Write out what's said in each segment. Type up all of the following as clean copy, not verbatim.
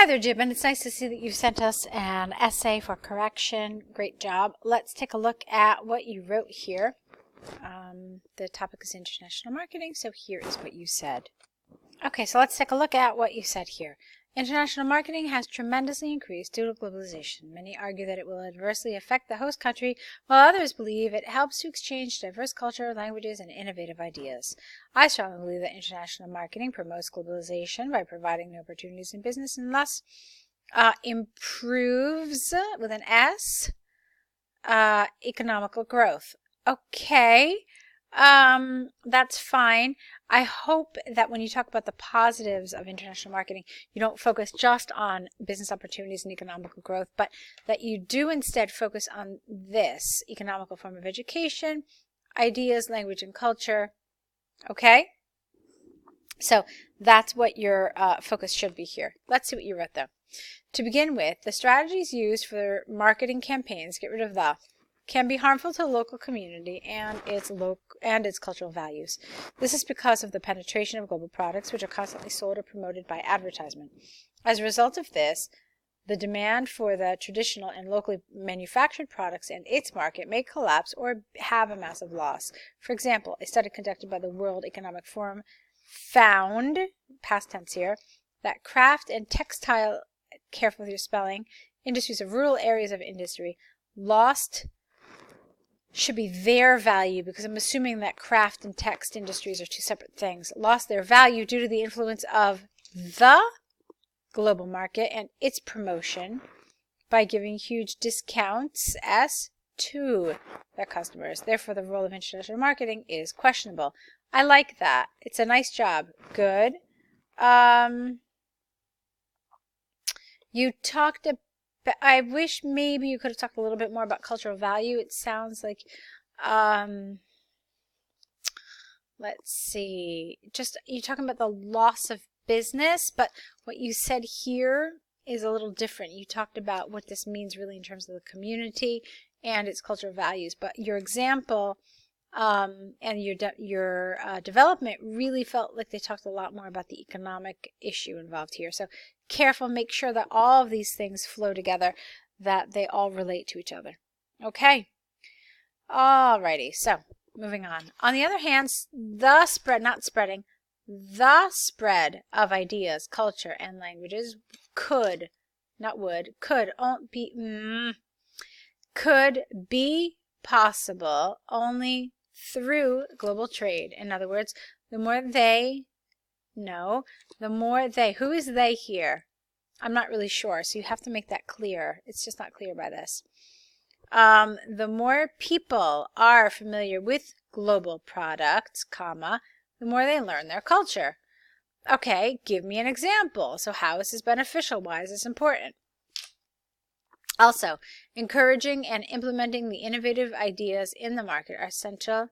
Hi there, Jiban. It's nice to see that you've sent us an essay for correction. Great job. Let's take a look at what you wrote here. The topic is international marketing, so here is what you said. Okay, so let's take a look at what you said here. International marketing has tremendously increased due to globalization. Many argue that it will adversely affect the host country, while others believe it helps to exchange diverse culture, languages, and innovative ideas. I strongly believe that international marketing promotes globalization by providing new opportunities in business and thus improves, with an S, economical growth. Okay, that's fine. I hope that when you talk about the positives of international marketing, you don't focus just on business opportunities and economical growth, but that you do instead focus on this economical form of education, ideas, language, and culture. Okay? So that's what your focus should be here. Let's see what you wrote though. To begin with, the strategies used for marketing campaigns, get rid of the, can be harmful to the local community and its cultural values. This is because of the penetration of global products which are constantly sold or promoted by advertisement. As a result of this, the demand for the traditional and locally manufactured products and its market may collapse or have a massive loss. For example, a study conducted by the World Economic Forum found, past tense here, that craft and textile, careful with your spelling, industries of rural areas of industry should be their value, because I'm assuming that craft and text industries are two separate things, lost their value due to the influence of the global market and its promotion by giving huge discounts to their customers. Therefore, the role of international marketing is questionable. I like that. It's a nice job. Good. You talked about, I wish maybe you could have talked a little bit more about cultural value. It sounds like, let's see, just you're talking about the loss of business, but what you said here is a little different. You talked about what this means really in terms of the community and its cultural values, but your example and your development really felt like they talked a lot more about the economic issue involved here. So careful, make sure that all of these things flow together, that they all relate to each other. Okay. Alrighty, so moving on. On the other hand, the spread of ideas, culture, and languages could be possible only through global trade. In other words, the more they know, who is they here? I'm not really sure, so you have to make that clear. It's just not clear by this. The more people are familiar with global products, the more they learn their culture. Okay, give me an example. So how is this beneficial? Why is this important? Also, encouraging and implementing the innovative ideas in the market are essential.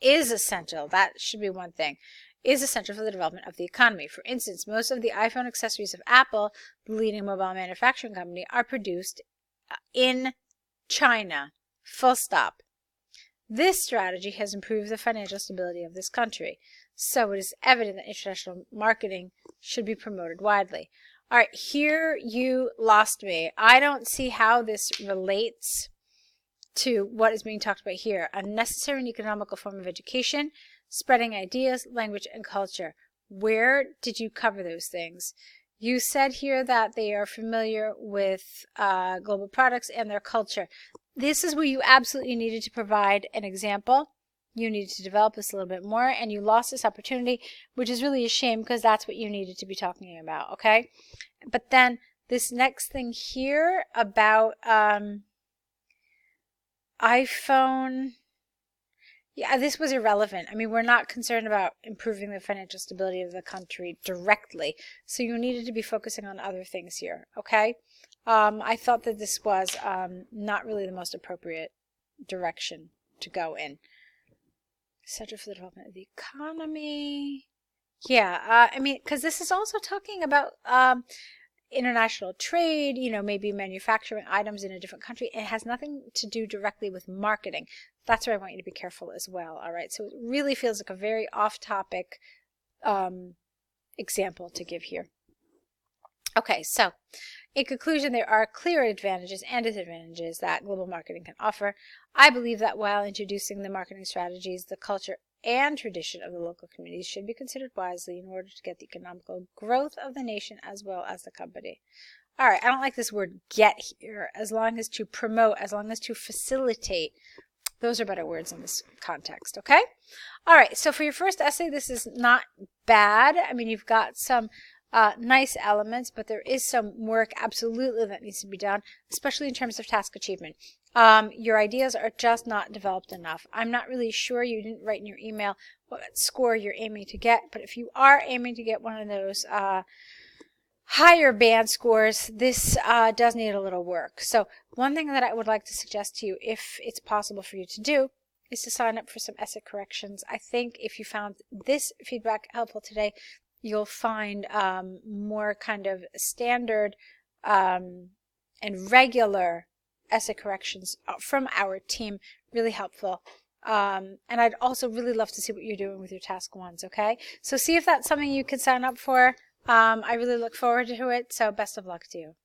Is essential. That should be one thing. Is essential for the development of the economy. For instance, most of the iPhone accessories of Apple, the leading mobile manufacturing company, are produced in China. Full stop. This strategy has improved the financial stability of this country. So it is evident that international marketing should be promoted widely. All right, here you lost me. I don't see how this relates to what is being talked about here. A necessary and economical form of education, spreading ideas, language, and culture. Where did you cover those things? You said here that they are familiar with global products and their culture. This is where you absolutely needed to provide an example. You needed to develop this a little bit more, and you lost this opportunity, which is really a shame because that's what you needed to be talking about, okay? But then this next thing here about iPhone, yeah, this was irrelevant. I mean, we're not concerned about improving the financial stability of the country directly, so you needed to be focusing on other things here, okay? I thought that this was not really the most appropriate direction to go in. Center for the Development of the Economy. Yeah, I mean, because this is also talking about international trade, you know, maybe manufacturing items in a different country. It has nothing to do directly with marketing. That's where I want you to be careful as well, all right? So it really feels like a very off-topic example to give here. Okay, so in conclusion, there are clear advantages and disadvantages that global marketing can offer. I believe that while introducing the marketing strategies, the culture and tradition of the local communities should be considered wisely in order to get the economical growth of the nation as well as the company. All right, I don't like this word get here, as long as to promote, as long as to facilitate. Those are better words in this context, okay? All right, so for your first essay, this is not bad. I mean, you've got some nice elements, but there is some work absolutely that needs to be done, especially in terms of task achievement. Your ideas are just not developed enough. I'm not really sure, you didn't write in your email what score you're aiming to get, but if you are aiming to get one of those higher band scores, this does need a little work. So one thing that I would like to suggest to you, if it's possible for you to do, is to sign up for some essay corrections. I think if you found this feedback helpful today, you'll find more kind of standard and regular essay corrections from our team really helpful. And I'd also really love to see what you're doing with your task ones, okay? So see if that's something you can sign up for. I really look forward to it, so best of luck to you.